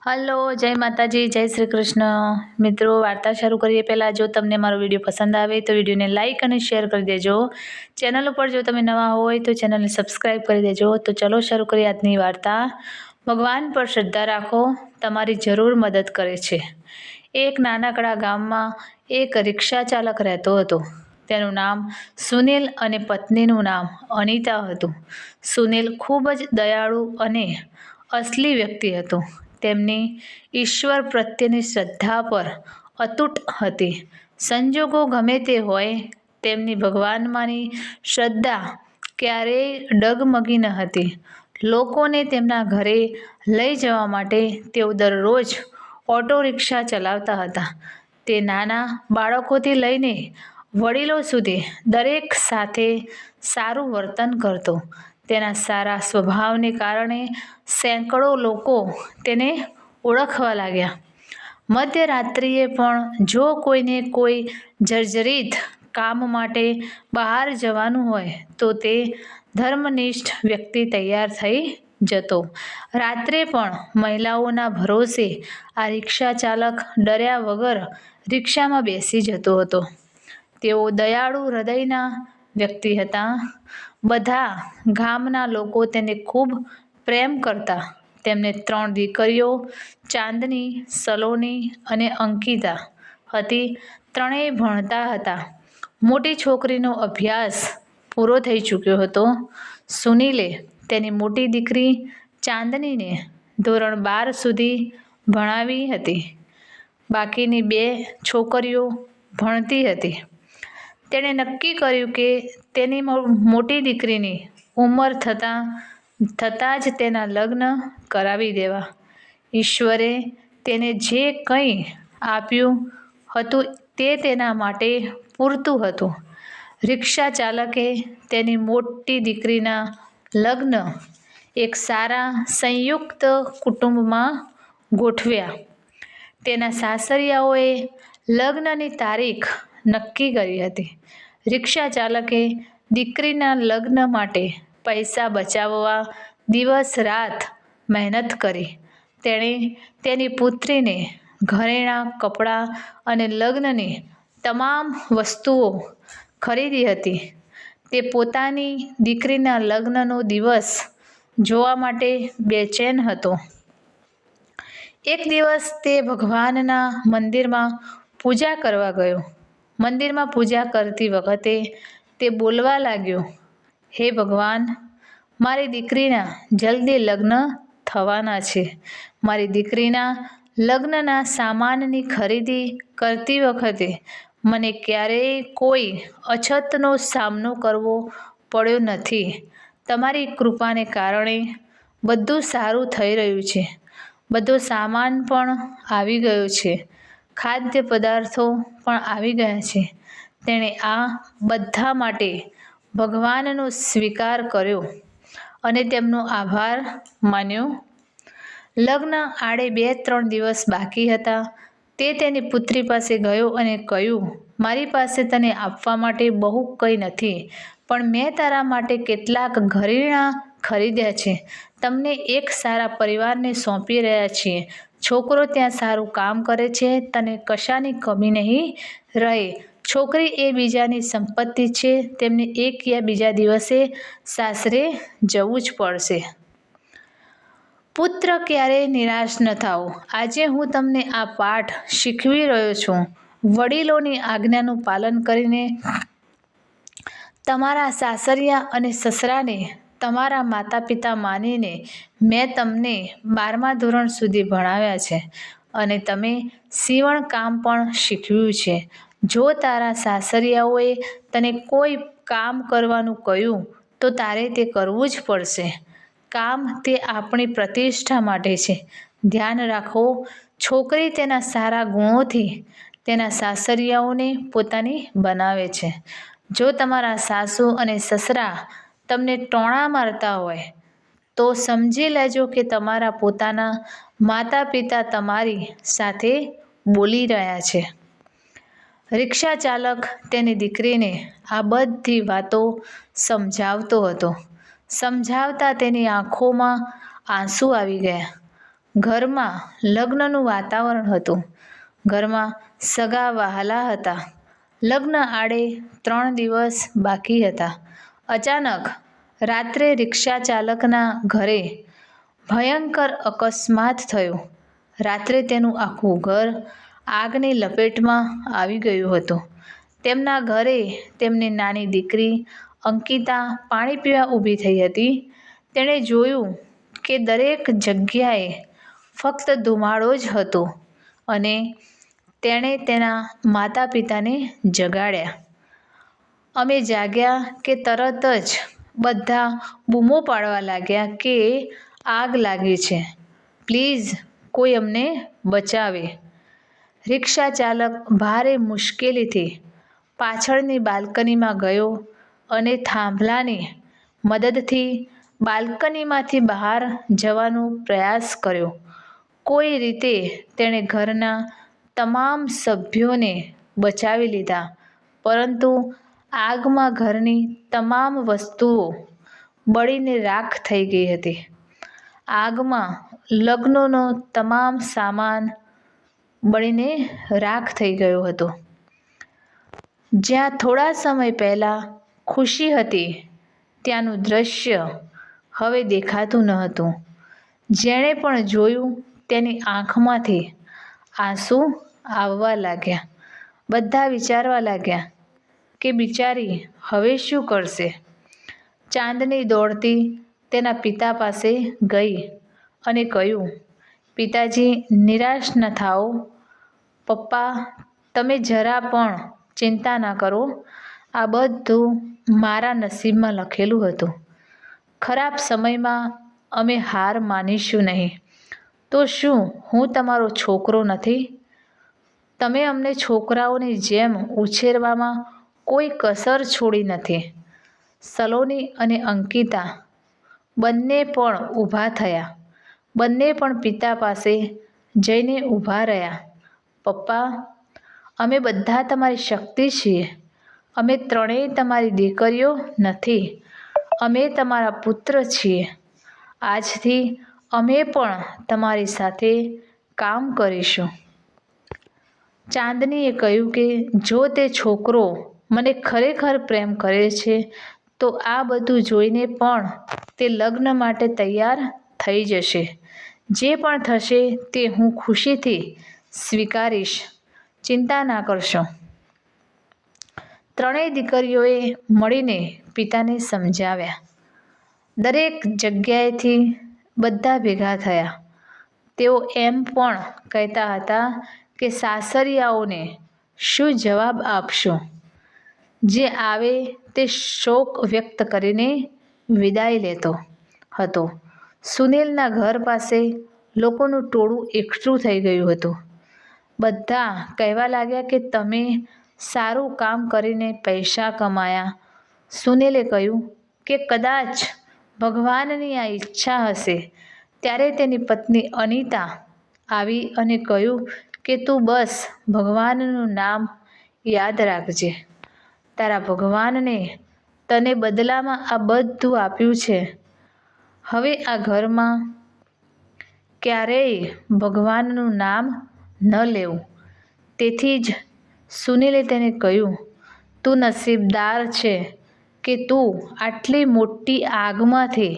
Hello, જય માતાજી, જય શ્રી કૃષ્ણ. મિત્રો, વાર્તા શરૂ કરીએ પહેલાં જો તમને મારો વિડીયો પસંદ આવે તો વિડીયોને લાઇક અને શેર કરી દેજો. ચેનલ ઉપર જો તમે નવા હોય તો ચેનલને સબસ્ક્રાઈબ કરી દેજો. તો ચલો શરૂ કરીએ આજની વાર્તા. ભગવાન પર શ્રદ્ધા રાખો, તમારી જરૂર મદદ કરે છે. એક નાનકડા ગામમાં એક રિક્ષા ચાલક રહેતો હતો. તેનું નામ સુનિલ અને પત્નીનું નામ અનિતા હતું. સુનિલ ખૂબ જ દયાળુ અને અસલી વ્યક્તિ હતો. તેમની ઈશ્વર પ્રત્યેની શ્રદ્ધા પર અતૂટ હતી. સંજોગો ગમે તે હોય, તેમની ભગવાનમાંની શ્રદ્ધા ક્યારેય ડગમગી ન હતી. લોકોને તેમના ઘરે લઈ જવા માટે તેઓ દરરોજ ઓટો રિક્ષા ચલાવતા હતા. તે નાના બાળકોથી લઈને વડીલો સુધી દરેક સાથે સારું વર્તન કરતો. તેના સારા સ્વભાવને કારણે સેંકડો લોકો તેને ઓળખવા લાગ્યા. મધ્યરાત્રિએ પણ જો કોઈને કોઈ જર્જરિત કામ માટે બહાર જવાનું હોય તો તે ધર્મનિષ્ઠ વ્યક્તિ તૈયાર થઈ જતો. રાત્રે પણ મહિલાઓના ભરોસે આ રિક્ષા ચાલક ડર્યા વગર રિક્ષામાં બેસી જતો હતો. તેઓ દયાળુ હૃદયના વ્યક્તિ હતા. બધા ગામના લોકો તેને ખૂબ પ્રેમ કરતા. તેમને 3 દીકરીઓ ચાંદની, સલોની અને અંકિતા હતી. ત્રણેય ભણતા હતા. મોટી છોકરીનો અભ્યાસ પૂરો થઈ ચૂક્યો હતો. સુનિલે તેની મોટી દીકરી ચાંદનીને ધોરણ 12 સુધી ભણાવી હતી. બાકીની 2 છોકરીઓ ભણતી હતી. તેણે નક્કી કર્યું કે તેની મોટી દીકરીની ઉંમર થતાં જ તેના લગ્ન કરાવી દેવા. ઈશ્વરે તેને જે કંઈ આપ્યું હતું તે તેના માટે પૂરતું હતું. રિક્ષા ચાલકે તેની મોટી દીકરીના લગ્ન એક સારા સંયુક્ત કુટુંબમાં ગોઠવ્યા. તેના સાસરિયાઓએ લગ્નની તારીખ નક્કી કરી હતી. રિક્ષા ચાલકે દીકરીના લગ્ન માટે પૈસા બચાવવા દિવસ-રાત મહેનત કરી. તેણે તેની પુત્રીને ઘરેણાં, કપડાં અને લગ્નની તમામ વસ્તુઓ ખરીદી હતી. તે પોતાની દીકરીના લગ્નનો દિવસ જોવા માટે બેચેન હતો. એક દિવસ તે ભગવાનના મંદિરમાં પૂજા કરવા ગયો. મંદિરમાં પૂજા કરતી વખતે તે બોલવા લાગ્યો, હે ભગવાન, મારી દીકરીના જલ્દી લગ્ન થવાના છે. મારી દીકરીના લગ્નના સામાનની ખરીદી કરતી વખતે મને ક્યારેય કોઈ અછતનો સામનો કરવો પડ્યો નથી. તમારી કૃપાને કારણે બધું સારું થઈ રહ્યું છે. બધો સામાન પણ આવી ગયો છે. ખાદ્ય પદાર્થો પણ આવી ગયા છે. તેણે આ બધા માટે ભગવાનનો સ્વીકાર કર્યો અને તેમનો આભાર માન્યો. લગ્ન આડે 2-3 દિવસ બાકી હતા. તે તેની પુત્રી પાસે ગયો અને કહ્યું, મારી પાસે તને આપવા માટે બહુ કંઈ નથી, પણ મેં તારા માટે કેટલાક ઘરેણાં ખરીદ્યા છે. તમને એક સારા પરિવારને સોંપી રહ્યા છીએ. છોકરો ત્યાં સારું કામ કરે છે. તને કશાની કમી નહીં રહે. છોકરી એ બીજાની સંપત્તિ છે. તેમને એક યા બીજા દિવસે સાસરે જવું જ પડશે. પુત્ર, ક્યારેય નિરાશ ન થાઓ. આજે હું તમને આ પાઠ શીખવી રહ્યો છું. વડીલોની આજ્ઞાનું પાલન કરીને તમારા સાસરિયા અને સસરાને તમારા માતા-પિતા માનીને મેં તમને 12મા ધોરણ સુધી ભણાવ્યા છે અને તમે સીવણ કામ પણ શીખવ્યું છે. જો તારા સાસરિયાઓએ તને કોઈ કામ કરવાનું કહ્યું તો તારે તે કરવું જ પડશે. કામ તે આપણી પ્રતિષ્ઠા માટે છે. ધ્યાન રાખો, છોકરી તેના સારા ગુણોથી તેના સાસરિયાઓને પોતાની બનાવે છે. જો તમારા સાસુ અને સસરા તમને ટોણા મારતા હોય તો સમજી લેજો કે તમારા પોતાના માતા-પિતા તમારી સાથે બોલી રહ્યા છે. રિક્ષા ચાલક તેની દીકરીને આ બધી વાતો સમજાવતો હતો. સમજાવતા તેની આંખોમાં આંસુ આવી ગયા. ઘરમાં લગ્નનું વાતાવરણ હતું. ઘરમાં સગા વહાલા હતા. લગ્ન આડે 3 દિવસ બાકી હતા. અચાનક રાત્રે રિક્ષા ચાલકના ઘરે ભયંકર અકસ્માત થયો. રાત્રે તેનું આખું ઘર આગની લપેટમાં આવી ગયું હતું. તેમના ઘરે તેમની નાની દીકરી અંકિતા પાણી પીવા ઊભી થઈ હતી. તેણે જોયું કે દરેક જગ્યાએ ફક્ત ધુમાડો જ હતો અને તેણે તેના માતા પિતાને જગાડ્યા. અમે જાગ્યા કે તરત જ બધા બૂમો પાડવા લાગ્યા કે આગ લાગી છે, પ્લીઝ કોઈ અમને બચાવે. રિક્ષા ચાલક ભારે મુશ્કેલીથી પાછળની બાલ્કનીમાં ગયો અને થાંભલાની મદદથી બાલ્કનીમાંથી બહાર જવાનો પ્રયાસ કર્યો. કોઈ રીતે તેણે ઘરના તમામ સભ્યોને બચાવી લીધા, પરંતુ આગમાં ઘરની તમામ વસ્તુઓ બળીને રાખ થઈ ગઈ હતી. આગમાં લગ્નનો તમામ સામાન બળીને રાખ થઈ ગયો હતો. જ્યાં થોડા સમય પહેલાં ખુશી હતી, ત્યાંનું દૃશ્ય હવે દેખાતું ન હતું. જેણે પણ જોયું તેની આંખમાંથી આંસુ આવવા લાગ્યા. બધા વિચારવા લાગ્યા કે બિચારી હવે શું કરશે. ચાંદની દોડતી તેના પિતા પાસે ગઈ અને કહ્યું, પિતાજી, નિરાશ ન થાઓ. પપ્પા, તમે જરા પણ ચિંતા ના કરો. આ બધું મારા નસીબમાં લખેલું હતું. ખરાબ સમયમાં અમે હાર માનીશું નહીં. તો શું હું તમારો છોકરો નથી? તમે અમને છોકરાઓની જેમ ઉછેરવામાં કોઈ કસર છોડી નથી. સલોની અને અંકિતા બંને પણ ઊભા થયા. બંને પણ પિતા પાસે જઈને ઊભા રહ્યા. પપ્પા, અમે બધા તમારી શક્તિ છીએ. અમે ત્રણેય તમારી દીકરીઓ નથી, અમે તમારા પુત્ર છીએ. આજથી અમે પણ તમારી સાથે કામ કરીશું. ચાંદનીએ કહ્યું કે જો તે છોકરો મને ખરેખર પ્રેમ કરે છે તો આ બધું જોઈને પણ તે લગ્ન માટે તૈયાર થઈ જશે. જે પણ થશે તે હું ખુશીથી સ્વીકારીશ. ચિંતા ના કરશો. ત્રણેય દીકરીઓએ મળીને પિતાને સમજાવ્યા. દરેક જગ્યાએથી બધા ભેગા થયા. તેઓ એમ પણ કહેતા હતા કે સાસરિયાઓને શું જવાબ આપશો. જે આવે તે શોક વ્યક્ત કરીને વિદાય લેતો હતો. સુનિલના ઘર પાસે લોકોનું ટોળું એકઠું થઈ ગયું હતું. બધા કહેવા લાગ્યા કે તમે સારું કામ કરીને પૈસા કમાયા. સુનિલે કહ્યું કે કદાચ ભગવાનની આ ઈચ્છા હશે. ત્યારે તેની પત્ની અનિતા આવી અને કહ્યું કે તું બસ ભગવાનનું નામ યાદ રાખજે. તારા ભગવાનને તને બદલામાં આ બધું આપ્યું છે. હવે આ ઘરમાં ક્યારેય ભગવાનનું નામ ન લેવું. તેથી જ સુનિલે તેને કહ્યું, તું નસીબદાર છે કે તું આટલી મોટી આગમાંથી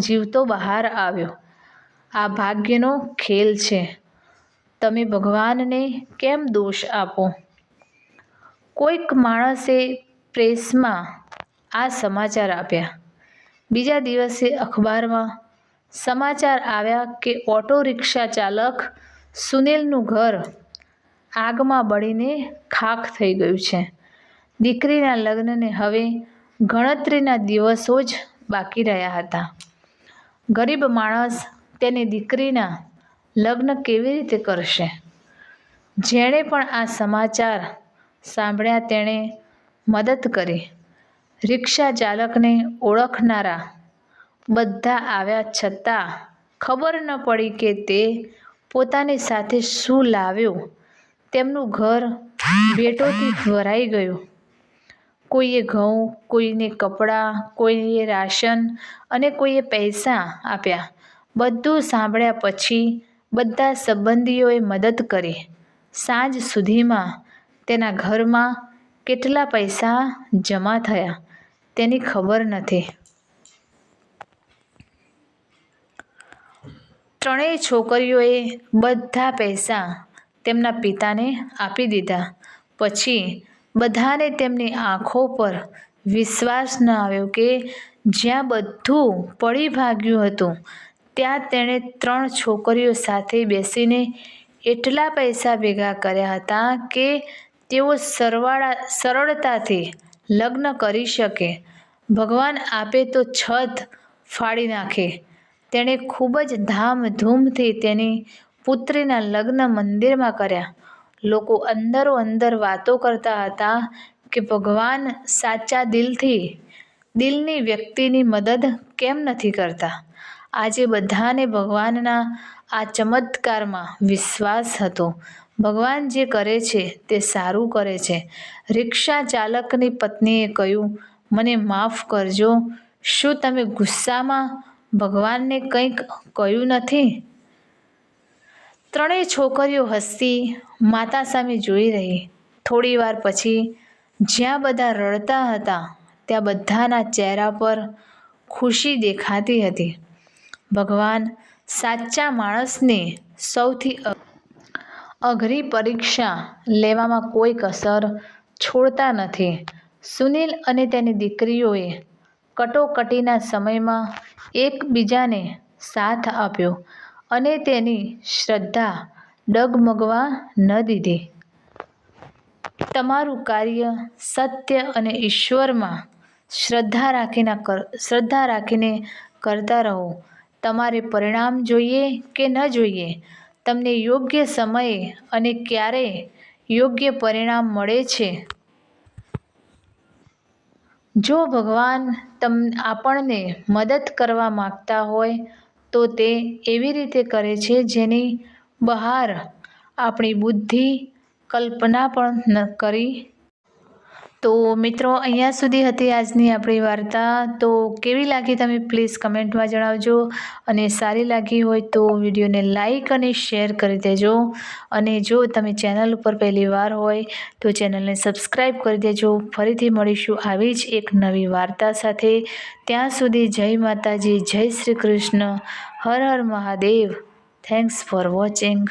જીવતો બહાર આવ્યો. આ ભાગ્યનો ખેલ છે. તમે ભગવાનને કેમ દોષ આપો? કોઈક માણસે પ્રેસમાં આ સમાચાર આપ્યા. બીજા દિવસે અખબારમાં સમાચાર આવ્યા કે ઓટો રિક્ષા ચાલક સુનિલનું ઘર આગમાં બળીને ખાખ થઈ ગયું છે. દીકરીના લગ્નને હવે ગણતરીના દિવસો જ બાકી રહ્યા હતા. ગરીબ માણસ તેની દીકરીના લગ્ન કેવી રીતે કરશે? જેણે પણ આ સમાચાર સાંભળ્યા તેણે મદદ કરી. રિક્ષા ચાલકને ઓળખનારા બધા આવ્યા છતાં ખબર ન પડી કે તે પોતાની સાથે શું લાવ્યો. તેમનું ઘર ભેટોથી ભરાઈ ગયું. કોઈએ ઘઉં, કોઈને કપડાં, કોઈએ રાશન અને કોઈએ પૈસા આપ્યા. બધું સાંભળ્યા પછી બધા સંબંધીઓએ મદદ કરી. સાંજ સુધીમાં તેના ઘરમાં કેટલા પૈસા જમા થયા તેની ખબર નથી. ત્રણેય છોકરીઓએ બધા પૈસા તેમના પિતાને આપી દીધા. પછી બધાને તેમની આંખો પર વિશ્વાસ ન આવ્યો કે જ્યાં બધું પડી ભાગ્યું હતું ત્યાં તેણે 3 છોકરીઓ સાથે બેસીને એટલા પૈસા ભેગા કર્યા હતા કે તેઓ સરળતાથી લગ્ન કરી શકે. ભગવાન આપે તો છત ફાડી નાખે. તેણે ખૂબ જ ધામધૂમથી તેની પુત્રીના લગ્ન મંદિરમાં કર્યા. લોકો અંદરો અંદર વાતો કરતા હતા કે ભગવાન સાચા દિલની વ્યક્તિની મદદ કેમ નથી કરતા. આજે બધાને ભગવાનના આ ચમત્કારમાં વિશ્વાસ હતો. ભગવાન જે કરે છે તે સારું કરે છે. રિક્ષા ચાલકની પત્નીએ કહ્યું, મને માફ કરજો, શું તમે ગુસ્સામાં ભગવાનને કંઈક કહ્યું નથી? ત્રણેય છોકરીઓ હસતી માતા સામે જોઈ રહી. થોડી વાર પછી જ્યાં બધા રડતા હતા ત્યાં બધાના ચહેરા પર ખુશી દેખાતી હતી. ભગવાન સાચા માણસને સૌથી અઘરી પરીક્ષા લેવામાં કોઈ કસર છોડતા નથી. સુનિલ અને તેની દીકરીઓએ કટોકટીના સમયમાં એકબીજાને સાથ આપ્યો અને તેની શ્રદ્ધા ડગમગવા ન દીધી. તમારું કાર્ય સત્ય અને ઈશ્વરમાં શ્રદ્ધા રાખીને કરતા રહો. તમારે પરિણામ જોઈએ કે ન જોઈએ, તમને યોગ્ય સમયે અને ક્યારે યોગ્ય પરિણામ મળે છે. જો ભગવાન આપણને મદદ કરવા માંગતા હોય તો તે એવી રીતે કરે છે જેની બહાર આપણી બુદ્ધિ કલ્પના પણ ન કરી. તો મિત્રો, અહીંયા સુધી હતી આજની આપણી વાર્તા. તો કેવી લાગી તમે પ્લીઝ કમેન્ટમાં જણાવજો. અને સારી લાગી હોય તો વિડીયોને લાઈક અને શેર કરી દેજો. અને જો તમે ચેનલ ઉપર પહેલી વાર હોય તો ચેનલને સબસ્ક્રાઈબ કરી દેજો. ફરીથી મળીશું આવી જ એક નવી વાર્તા સાથે. ત્યાં સુધી જય માતાજી, જય શ્રી કૃષ્ણ, હર હર મહાદેવ. Thanks for watching.